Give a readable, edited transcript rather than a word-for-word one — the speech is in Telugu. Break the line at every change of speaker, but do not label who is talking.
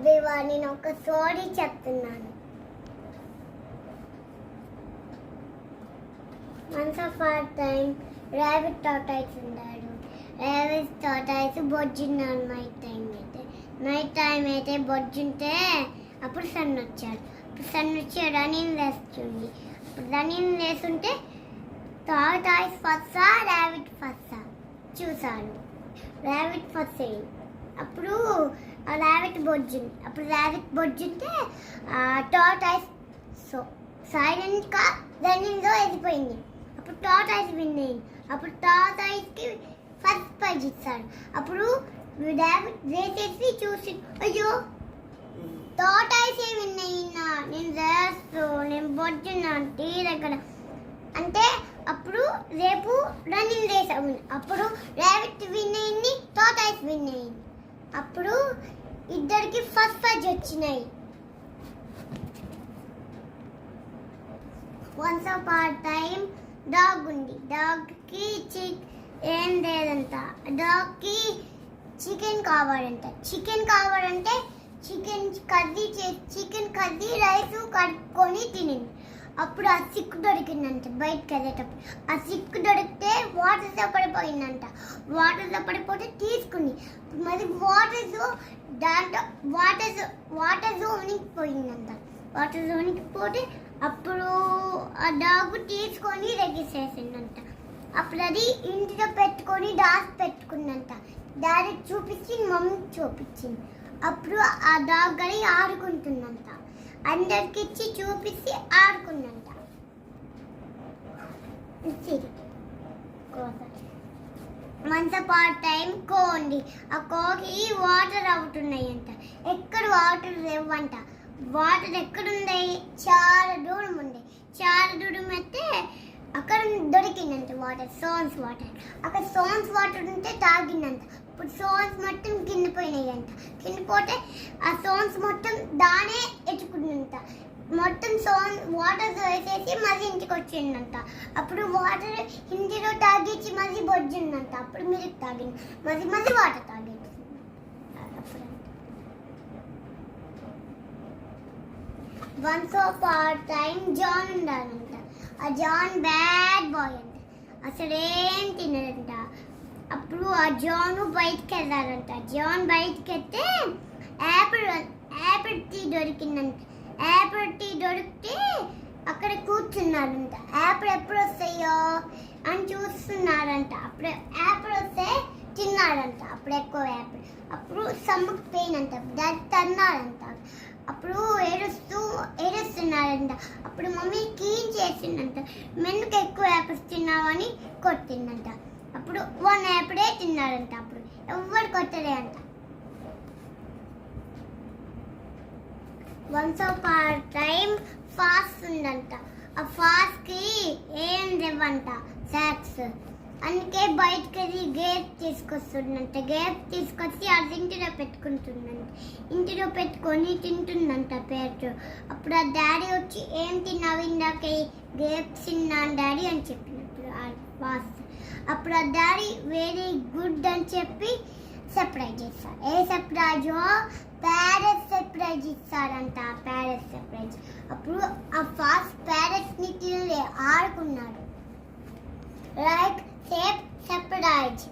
ఎవ్రీవన్, నేను ఒక స్టోరీ చెప్తున్నాను. వన్స్ ఆఫ్ ఆ టైం ర్యాబిట్ టార్టాయిస్ ఉన్నాడు. ర్యాబిట్ టార్టాయిస్ బొజ్జున్నాడు. నైట్ టైం అయితే బొజ్జుంటే అప్పుడు సన్ వచ్చాడు. రన్నింగ్ వేస్తుంది. అప్పుడు రన్నింగ్ వేస్తుంటే టార్టాయిస్ ఫస్సా ర్యాబిట్ ఫస్సా చూశాను. ర్యాబిట్ ఫస్ట్ అయింది. అప్పుడు ఆ ర్యాబిట్ బొజ్జుంది. అప్పుడు ర్యాబిట్ బొజ్జుంటే టార్టాయిస్ సైలెంట్గా రన్నింగ్లో వెళ్ళిపోయింది. అప్పుడు టార్టాయిస్ విన్ అయింది. అప్పుడు టార్టాయిస్కి ఫస్ట్ ప్రైజ్ ఇస్తాడు. అప్పుడు ర్యాబిట్ వేసేసి చూసి, అయ్యో టార్టాయిస్ విన్ అయినా, నేను బొజ్జున్నాను టీ దగ్గర అంటే. అప్పుడు రేపు రన్నింగ్ రేస్ అవుతుంది. అప్పుడు ర్యాబిట్ విన్ అయింది, టార్టాయిస్ విన్ అయింది. అప్పుడు ఇద్దరికి ఫస్ట్ ప్రైజ్ వచ్చినాయి. వన్స్ ఆఫ్ ఆ టైం డాగ్ ఉంది. డాగ్కి ఏం లేదంట. డాగ్కి చికెన్ కావాలంటే చికెన్ కర్రీ రైస్ కట్టుకొని తినింది. అప్పుడు ఆ సిక్కు దొరికిందంట. బయటకు వెళ్ళేటప్పుడు ఆ సిక్కు దొరికితే వాటర్లో పడిపోయిందంట. వాటర్లో పడిపోతే తీసుకుంది. మరి వాటర్ జోన్కి పోయిందంట. వాటర్ జోన్కి పోతే అప్పుడు ఆ డాగ్ తీసుకొని రెగిసేసిందంట. అప్పుడు అది ఇంటిలో పెట్టుకొని డాగ్ పెట్టుకుందంట. డాడీ చూపించి మమ్మీకి చూపించింది. అప్పుడు ఆ డాగ్ అది ఆడుకుంటుందంట. అందరికి ఇచ్చి చూపించి ఆడుకుందంట. వన్స్ అప్ ఆ టైం కో ఉంది. ఆ కోకి వాటర్ అవుతున్నాయంట. ఎక్కడ వాటర్ లేవంట. వాటర్ ఎక్కడున్నాయి? చాలా దూరం ఉంది. చాలా దూరం అయితే అక్కడ దొరికిందంట వాటర్. Sons water. అక్కడ సోన్స్ వాటర్ ఉంటే తాగిందంట. ఇప్పుడు సోన్స్ మొత్తం కింద పోయినాయంట. కింద పోతే ఆ సోన్స్ మొత్తం దానే ఎత్తుకుందంట. మొత్తం వాటర్ వేసేసి మళ్ళీ ఇంటికి వచ్చిందంట. అప్పుడు వాటర్ ఇంటిలో తాగించి మళ్ళీ బొజ్జిందంట. అప్పుడు మిల్క్ తాగింది. మళ్ళీ వాటర్ తాగింది. వన్స్ ఆఫ్ ఆ టైం జాన్ ఉండాలంట. ఆ జాన్ బ్యాడ్ బాయ్ అంట. అసలు ఏం తినడంట. అప్పుడు ఆ జాన్ బయటకు వెళ్ళాలంట. జాన్ బయటకు వెళ్తే యాపిల్ టీ దొరికిందంట. యాపిల్ టీ దొరికితే అక్కడ కూర్చున్నారంట. యాపిల్ ఎప్పుడు వస్తాయో అని చూస్తున్నారంట. అప్పుడు యాపిల్ వస్తే తిన్నారంట. అప్పుడు ఎక్కువ యాపిల్. అప్పుడు సమ్మక్ పెయిన్ అంట. దాన్ని తన్నారంట. అప్పుడు ఏడుస్తున్నారంట. అప్పుడు మమ్మీ క్లీన్ చేసిందంట. మెన్నుకు ఎక్కువ యాపిల్స్ తిన్నావని కొట్టిందంట. అప్పుడు 1 యాపిడే తిన్నారంట. అప్పుడు ఎవరు కొట్టలే అంట. వన్స్ ఆఫ్ ఆ టైం ఫాస్ట్ ఉందంట. ఆ ఫాస్ట్కి ఏం లేవంట స్నాక్స్. అందుకే బయటకు వెళ్ళి గేప్ తీసుకొస్తుందంట. గేప్ తీసుకొచ్చి అది ఇంటిలో పెట్టుకుంటుందంట. ఇంటిలో పెట్టుకొని తింటుందంట పేరు. అప్పుడు ఆ డాడీ వచ్చి, ఏం తిన్నావు ఇందాక? గేప్ తిన్నాను డాడీ అని చెప్పినప్పుడు ఆ ఫాస్ట్. అప్పుడు ఆ డాడీ వెరీ గుడ్ అని చెప్పి సర్ప్రైజ్ చేస్తారు. ఏ సర్ప్రైజో? ప్యారెట్ సర్ప్రైజ్ ఇస్తారంట. Parrot surprise. అప్పుడు ఆ ఫాస్ట్ ప్యారెట్ని తినలే, ఆడుకున్నాడు. Like safe surprise.